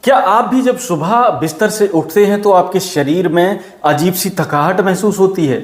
क्या आप भी जब सुबह बिस्तर से उठते हैं तो आपके शरीर में अजीब सी थकावट महसूस होती है?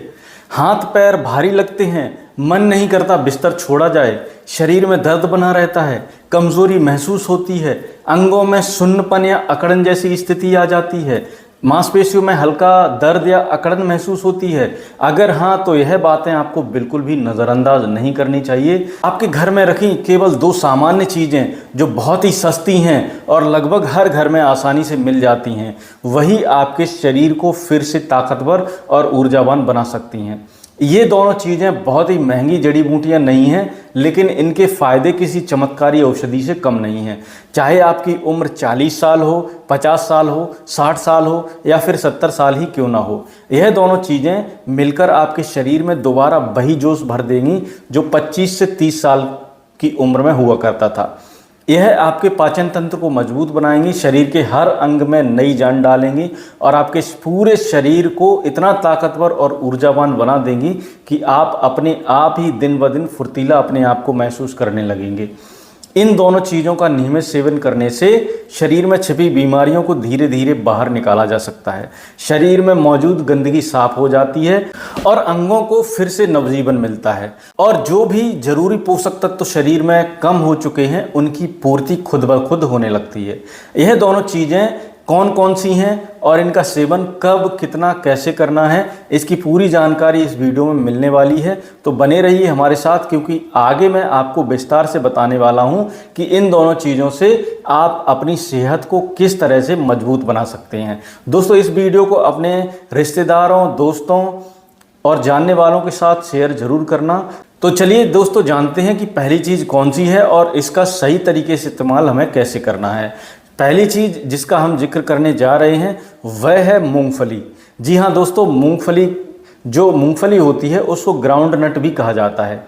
हाथ पैर भारी लगते हैं, मन नहीं करता बिस्तर छोड़ा जाए, शरीर में दर्द बना रहता है, कमजोरी महसूस होती है, अंगों में सुन्नपन या अकड़न जैसी स्थिति आ जाती है, मांसपेशियों में हल्का दर्द या अकड़न महसूस होती है? अगर हाँ, तो यह बातें आपको बिल्कुल भी नज़रअंदाज नहीं करनी चाहिए। आपके घर में रखी केवल 2 सामान्य चीज़ें जो बहुत ही सस्ती हैं और लगभग हर घर में आसानी से मिल जाती हैं, वही आपके शरीर को फिर से ताकतवर और ऊर्जावान बना सकती हैं। ये दोनों चीज़ें बहुत ही महंगी जड़ी बूटियाँ नहीं हैं, लेकिन इनके फ़ायदे किसी चमत्कारी औषधि से कम नहीं हैं। चाहे आपकी उम्र 40 साल हो, 50 साल हो, 60 साल हो या फिर 70 साल ही क्यों ना हो, यह दोनों चीज़ें मिलकर आपके शरीर में दोबारा वही जोश भर देंगी जो 25 से 30 साल की उम्र में हुआ करता था। यह आपके पाचन तंत्र को मजबूत बनाएंगी, शरीर के हर अंग में नई जान डालेंगी और आपके पूरे शरीर को इतना ताकतवर और ऊर्जावान बना देंगी कि आप अपने आप ही दिन ब दिन फुर्तीला अपने आप को महसूस करने लगेंगे। इन दोनों चीज़ों का नियमित सेवन करने से शरीर में छिपी बीमारियों को धीरे धीरे बाहर निकाला जा सकता है, शरीर में मौजूद गंदगी साफ हो जाती है और अंगों को फिर से नवजीवन मिलता है और जो भी जरूरी पोषक तत्व शरीर में कम हो चुके हैं उनकी पूर्ति खुद ब खुद होने लगती है। यह दोनों चीज़ें कौन कौन सी हैं और इनका सेवन कब, कितना, कैसे करना है, इसकी पूरी जानकारी इस वीडियो में मिलने वाली है। तो बने रहिए हमारे साथ, क्योंकि आगे मैं आपको विस्तार से बताने वाला हूं कि इन दोनों चीज़ों से आप अपनी सेहत को किस तरह से मजबूत बना सकते हैं। दोस्तों, इस वीडियो को अपने रिश्तेदारों, दोस्तों और जानने वालों के साथ शेयर ज़रूर करना। तो चलिए दोस्तों, जानते हैं कि पहली चीज़ कौन सी है और इसका सही तरीके से इस्तेमाल हमें कैसे करना है। पहली चीज़ जिसका हम जिक्र करने जा रहे हैं वह है मूंगफली। जी हाँ दोस्तों, मूंगफली होती है उसको ग्राउंड नट भी कहा जाता है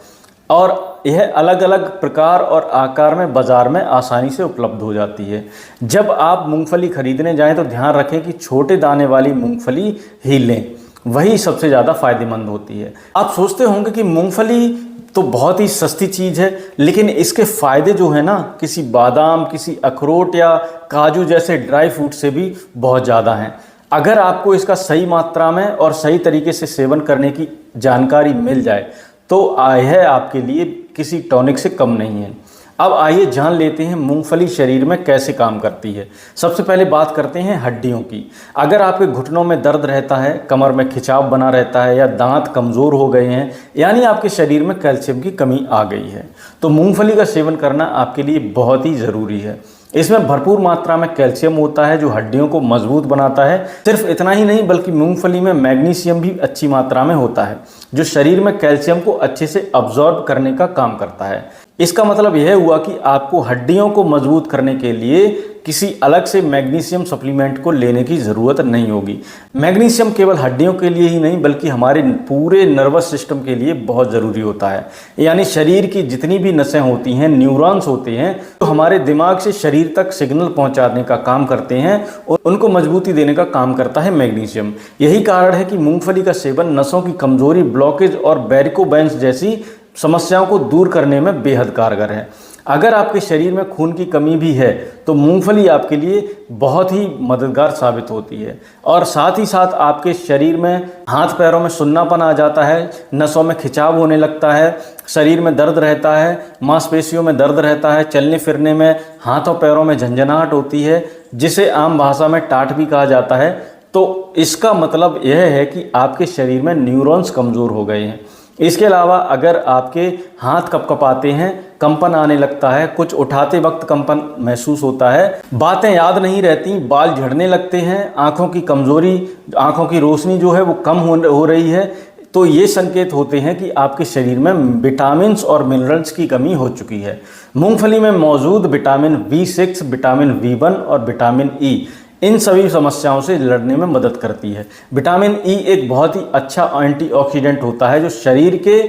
और यह अलग अलग प्रकार और आकार में बाज़ार में आसानी से उपलब्ध हो जाती है। जब आप मूंगफली खरीदने जाएं तो ध्यान रखें कि छोटे दाने वाली मूंगफली ही लें, वही सबसे ज़्यादा फायदेमंद होती है। आप सोचते होंगे कि मूंगफली तो बहुत ही सस्ती चीज़ है, लेकिन इसके फ़ायदे जो है ना, किसी बादाम, किसी अखरोट या काजू जैसे ड्राई फ्रूट से भी बहुत ज़्यादा हैं। अगर आपको इसका सही मात्रा में और सही तरीके से सेवन करने की जानकारी मिल जाए तो यह आपके लिए किसी टॉनिक से कम नहीं है। अब आइए जान लेते हैं मूंगफली शरीर में कैसे काम करती है। सबसे पहले बात करते हैं हड्डियों की। अगर आपके घुटनों में दर्द रहता है, कमर में खिंचाव बना रहता है या दांत कमज़ोर हो गए हैं, यानी आपके शरीर में कैल्शियम की कमी आ गई है, तो मूंगफली का सेवन करना आपके लिए बहुत ही ज़रूरी है। इसमें भरपूर मात्रा में कैल्शियम होता है जो हड्डियों को मजबूत बनाता है। सिर्फ इतना ही नहीं, बल्कि मूंगफली में मैग्नीशियम भी अच्छी मात्रा में होता है जो शरीर में कैल्शियम को अच्छे से अब्जॉर्ब करने का काम करता है। इसका मतलब यह हुआ कि आपको हड्डियों को मजबूत करने के लिए किसी अलग से मैग्नीशियम सप्लीमेंट को लेने की ज़रूरत नहीं होगी। मैग्नीशियम केवल हड्डियों के लिए ही नहीं बल्कि हमारे पूरे नर्वस सिस्टम के लिए बहुत ज़रूरी होता है। यानी शरीर की जितनी भी नसें होती हैं, न्यूरॉन्स होते हैं, तो हमारे दिमाग से शरीर तक सिग्नल पहुंचाने का काम करते हैं और उनको मजबूती देने का काम करता है मैग्नीशियम। यही कारण है कि मूंगफली का सेवन नसों की कमज़ोरी, ब्लॉकेज और वेरिकोवेन्स जैसी समस्याओं को दूर करने में बेहद कारगर है। अगर आपके शरीर में खून की कमी भी है तो मूंगफली आपके लिए बहुत ही मददगार साबित होती है और साथ ही साथ आपके शरीर में हाथ पैरों में सुन्नापन आ जाता है, नसों में खिंचाव होने लगता है, शरीर में दर्द रहता है, मांसपेशियों में दर्द रहता है, चलने फिरने में, हाथों पैरों में झंझनाहट होती है, जिसे आम भाषा में टाट भी कहा जाता है, तो इसका मतलब यह है कि आपके शरीर में न्यूरॉन्स कमज़ोर हो गए हैं। इसके अलावा अगर आपके हाथ कपकपाते हैं, कंपन आने लगता है, कुछ उठाते वक्त कंपन महसूस होता है, बातें याद नहीं रहती, बाल झड़ने लगते हैं, आंखों की कमज़ोरी, आंखों की रोशनी जो है वो कम हो रही है, तो ये संकेत होते हैं कि आपके शरीर में विटामिन्स और मिनरल्स की कमी हो चुकी है। मूंगफली में मौजूद विटामिन B6, विटामिन B1 और विटामिन E इन सभी समस्याओं से लड़ने में मदद करती है। विटामिन E एक बहुत ही अच्छा एंटीऑक्सीडेंट होता है जो शरीर के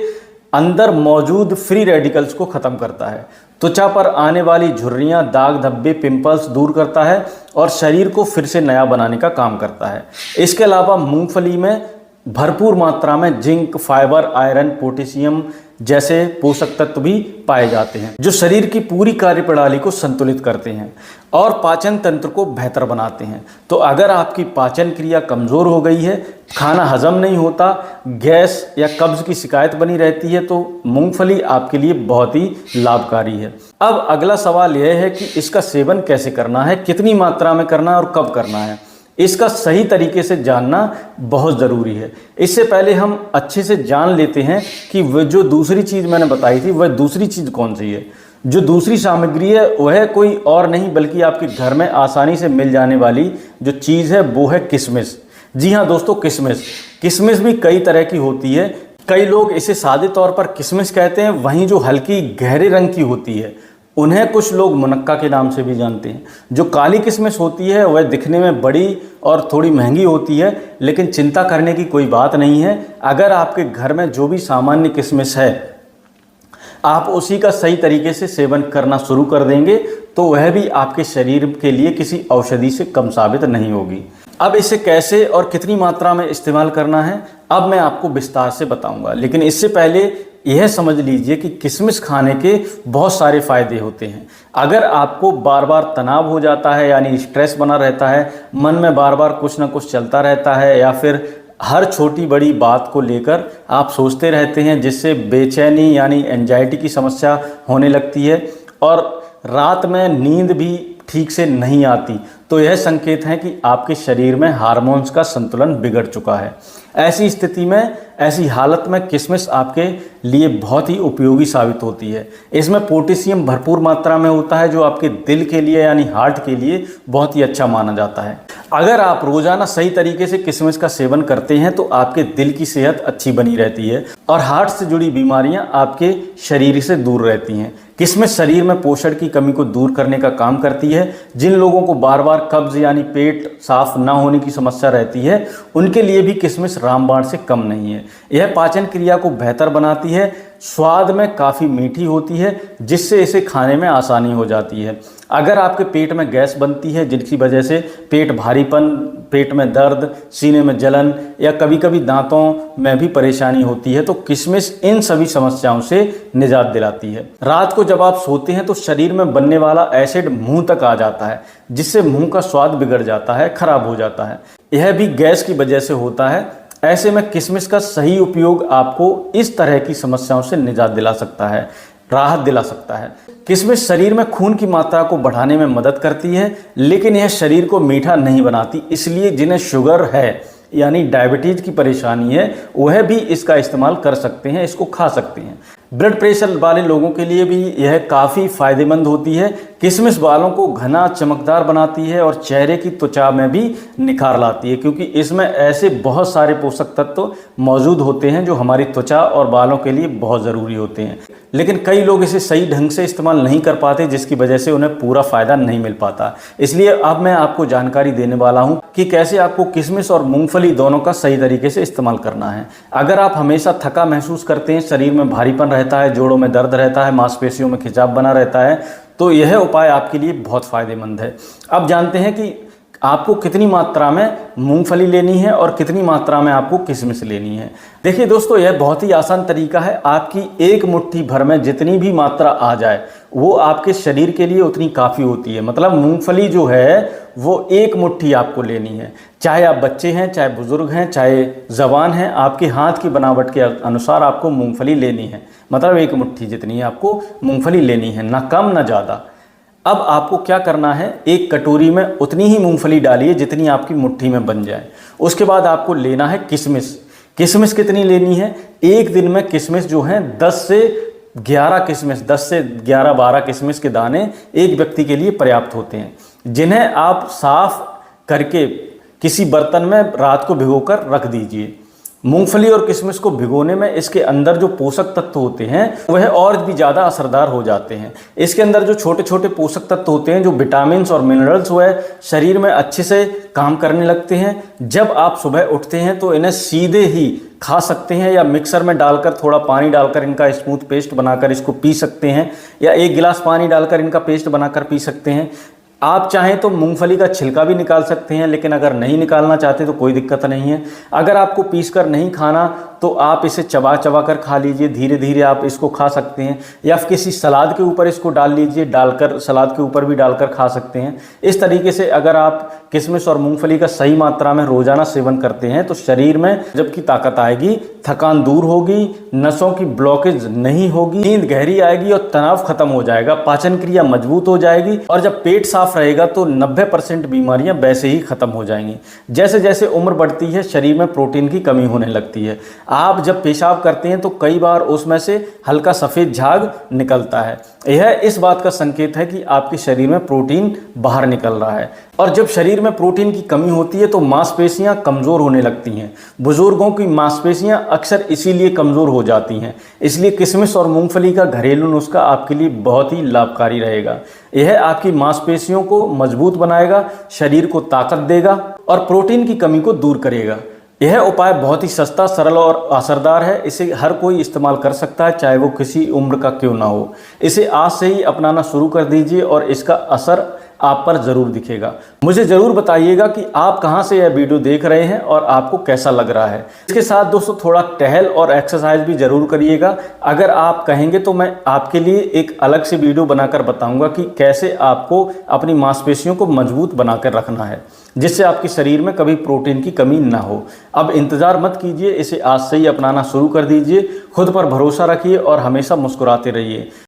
अंदर मौजूद फ्री रेडिकल्स को ख़त्म करता है, त्वचा पर आने वाली झुर्रियाँ, दाग धब्बे, पिंपल्स दूर करता है और शरीर को फिर से नया बनाने का काम करता है। इसके अलावा मूंगफली में भरपूर मात्रा में जिंक, फाइबर, आयरन, पोटेशियम, जैसे पोषक तत्व भी पाए जाते हैं जो शरीर की पूरी कार्यप्रणाली को संतुलित करते हैं और पाचन तंत्र को बेहतर बनाते हैं। तो अगर आपकी पाचन क्रिया कमज़ोर हो गई है, खाना हजम नहीं होता, गैस या कब्ज़ की शिकायत बनी रहती है, तो मूंगफली आपके लिए बहुत ही लाभकारी है। अब अगला सवाल यह है कि इसका सेवन कैसे करना है, कितनी मात्रा में करना है और कब करना है। इसका सही तरीके से जानना बहुत ज़रूरी है। इससे पहले हम अच्छे से जान लेते हैं कि वह जो दूसरी चीज़ मैंने बताई थी वह दूसरी चीज़ कौन सी है। जो दूसरी सामग्री है वह कोई और नहीं बल्कि आपके घर में आसानी से मिल जाने वाली जो चीज़ है वो है किशमिश। जी हाँ दोस्तों, किशमिश भी कई तरह की होती है। कई लोग इसे सादे तौर पर किशमिश कहते हैं, वहीं जो हल्की गहरे रंग की होती है उन्हें कुछ लोग मुनक्का के नाम से भी जानते हैं। जो काली किशमिश होती है वह दिखने में बड़ी और थोड़ी महंगी होती है, लेकिन चिंता करने की कोई बात नहीं है। अगर आपके घर में जो भी सामान्य किशमिश है आप उसी का सही तरीके से सेवन करना शुरू कर देंगे तो वह भी आपके शरीर के लिए किसी औषधि से कम साबित नहीं होगी। अब इसे कैसे और कितनी मात्रा में इस्तेमाल करना है अब मैं आपको विस्तार से बताऊंगा, लेकिन इससे पहले यह समझ लीजिए कि किशमिश खाने के बहुत सारे फ़ायदे होते हैं। अगर आपको बार बार तनाव हो जाता है यानी स्ट्रेस बना रहता है, मन में बार बार कुछ ना कुछ चलता रहता है या फिर हर छोटी बड़ी बात को लेकर आप सोचते रहते हैं जिससे बेचैनी यानी एंजाइटी की समस्या होने लगती है और रात में नींद भी ठीक से नहीं आती, तो यह संकेत है कि आपके शरीर में हार्मोन्स का संतुलन बिगड़ चुका है। ऐसी स्थिति में, ऐसी हालत में किशमिश आपके लिए बहुत ही उपयोगी साबित होती है। इसमें पोटेशियम भरपूर मात्रा में होता है जो आपके दिल के लिए यानी हार्ट के लिए बहुत ही अच्छा माना जाता है। अगर आप रोज़ाना सही तरीके से किशमिश का सेवन करते हैं तो आपके दिल की सेहत अच्छी बनी रहती है और हार्ट से जुड़ी बीमारियां आपके शरीर से दूर रहती हैं। किशमिश शरीर में पोषण की कमी को दूर करने का काम करती है। जिन लोगों को बार बार कब्ज यानी पेट साफ न होने की समस्या रहती है उनके लिए भी किशमिश रामबाण से कम नहीं है। यह पाचन क्रिया को बेहतर बनाती है, स्वाद में काफ़ी मीठी होती है जिससे इसे खाने में आसानी हो जाती है। अगर आपके पेट में गैस बनती है जिसकी वजह से पेट भारीपन, पेट में दर्द, सीने में जलन या कभी कभी दांतों में भी परेशानी होती है तो किशमिश इन सभी समस्याओं से निजात दिलाती है। रात को जब आप सोते हैं तो शरीर में बनने वाला एसिड मुंह तक आ जाता है जिससे मुंह का स्वाद बिगड़ जाता है, खराब हो जाता है। यह भी गैस की वजह से होता है। ऐसे में किशमिश का सही उपयोग आपको इस तरह की समस्याओं से निजात दिला सकता है, राहत दिला सकता है। किशमिश शरीर में खून की मात्रा को बढ़ाने में मदद करती है, लेकिन यह शरीर को मीठा नहीं बनाती। इसलिए जिन्हें शुगर है यानी डायबिटीज की परेशानी है वह भी इसका इस्तेमाल कर सकते हैं, इसको खा सकते हैं। ब्लड प्रेशर वाले लोगों के लिए भी यह काफ़ी फायदेमंद होती है। किशमिश बालों को घना चमकदार बनाती है और चेहरे की त्वचा में भी निखार लाती है क्योंकि इसमें ऐसे बहुत सारे पोषक तत्व मौजूद होते हैं जो हमारी त्वचा और बालों के लिए बहुत ज़रूरी होते हैं। लेकिन कई लोग इसे सही ढंग से इस्तेमाल नहीं कर पाते जिसकी वजह से उन्हें पूरा फ़ायदा नहीं मिल पाता। इसलिए अब मैं आपको जानकारी देने वाला हूँ कि कैसे आपको किशमिश और मूंगफली दोनों का सही तरीके से इस्तेमाल करना है। अगर आप हमेशा थका महसूस करते हैं, शरीर में भारीपन रहता है, जोड़ों में दर्द रहता है, मांसपेशियों में खिंचाव बना रहता है तो यह उपाय आपके लिए बहुत फ़ायदेमंद है। अब जानते हैं कि आपको कितनी मात्रा में मूंगफली लेनी है और कितनी मात्रा में आपको किशमिश लेनी है। देखिए दोस्तों, यह बहुत ही आसान तरीका है। आपकी एक मुट्ठी भर में जितनी भी मात्रा आ जाए वो आपके शरीर के लिए उतनी काफ़ी होती है। मतलब मूंगफली जो है वो एक मुट्ठी आपको लेनी है। चाहे आप बच्चे हैं, चाहे बुज़ुर्ग हैं, चाहे जवान हैं, आपके हाथ की बनावट के अनुसार आपको मूंगफली लेनी है। मतलब एक मुट्ठी जितनी है आपको मूंगफली लेनी है, ना कम ना ज़्यादा। अब आपको क्या करना है, एक कटोरी में उतनी ही मूंगफली डालिए जितनी आपकी मुट्ठी में बन जाए। उसके बाद आपको लेना है किशमिश। किशमिश कितनी लेनी है, एक दिन में किशमिश जो है 10 से 11-12 किशमिश के दाने एक व्यक्ति के लिए पर्याप्त होते हैं, जिन्हें आप साफ करके किसी बर्तन में रात को भिगोकर रख दीजिए। मूंगफली और किशमिश को भिगोने में इसके अंदर जो पोषक तत्व होते हैं वह और भी ज़्यादा असरदार हो जाते हैं। इसके अंदर जो छोटे छोटे पोषक तत्व होते हैं, जो विटामिन्स और मिनरल्स, वह शरीर में अच्छे से काम करने लगते हैं। जब आप सुबह उठते हैं तो इन्हें सीधे ही खा सकते हैं या मिक्सर में डालकर थोड़ा पानी डालकर इनका स्मूथ पेस्ट बनाकर इसको पी सकते हैं, या एक गिलास पानी डालकर इनका पेस्ट बनाकर पी सकते हैं। आप चाहें तो मूंगफली का छिलका भी निकाल सकते हैं, लेकिन अगर नहीं निकालना चाहते तो कोई दिक्कत नहीं है। अगर आपको पीसकर नहीं खाना तो आप इसे चबा चबा कर खा लीजिए, धीरे धीरे आप इसको खा सकते हैं, या फिर किसी सलाद के ऊपर इसको डाल लीजिए, डालकर सलाद के ऊपर भी डालकर खा सकते हैं। इस तरीके से अगर आप किशमिश और मूंगफली का सही मात्रा में रोजाना सेवन करते हैं तो शरीर में जबकि ताकत आएगी, थकान दूर होगी, नसों की ब्लॉकेज नहीं होगी, नींद गहरी आएगी और तनाव खत्म हो जाएगा, पाचन क्रिया मजबूत हो जाएगी और जब पेट साफ रहेगा तो 90% बीमारियां वैसे ही खत्म हो जाएंगी। जैसे जैसे उम्र बढ़ती है शरीर में प्रोटीन की कमी होने लगती है। आप जब पेशाब करते हैं तो कई बार उसमें से हल्का सफ़ेद झाग निकलता है, यह इस बात का संकेत है कि आपके शरीर में प्रोटीन बाहर निकल रहा है। और जब शरीर में प्रोटीन की कमी होती है तो मांसपेशियां कमज़ोर होने लगती हैं। बुजुर्गों की मांसपेशियां अक्सर इसीलिए कमज़ोर हो जाती हैं। इसलिए किशमिश और मूंगफली का घरेलू नुस्खा आपके लिए बहुत ही लाभकारी रहेगा। यह आपकी मांसपेशियों को मजबूत बनाएगा, शरीर को ताकत देगा और प्रोटीन की कमी को दूर करेगा। यह उपाय बहुत ही सस्ता, सरल और असरदार है। इसे हर कोई इस्तेमाल कर सकता है, चाहे वो किसी उम्र का क्यों ना हो। इसे आज से ही अपनाना शुरू कर दीजिए और इसका असर आप पर ज़रूर दिखेगा। मुझे ज़रूर बताइएगा कि आप कहाँ से यह वीडियो देख रहे हैं और आपको कैसा लग रहा है। इसके साथ दोस्तों थोड़ा टहल और एक्सरसाइज भी ज़रूर करिएगा। अगर आप कहेंगे तो मैं आपके लिए एक अलग से वीडियो बनाकर बताऊंगा कि कैसे आपको अपनी मांसपेशियों को मजबूत बनाकर रखना है, जिससे आपके शरीर में कभी प्रोटीन की कमी ना हो। अब इंतज़ार मत कीजिए, इसे आज से ही अपनाना शुरू कर दीजिए। खुद पर भरोसा रखिए और हमेशा मुस्कुराते रहिए।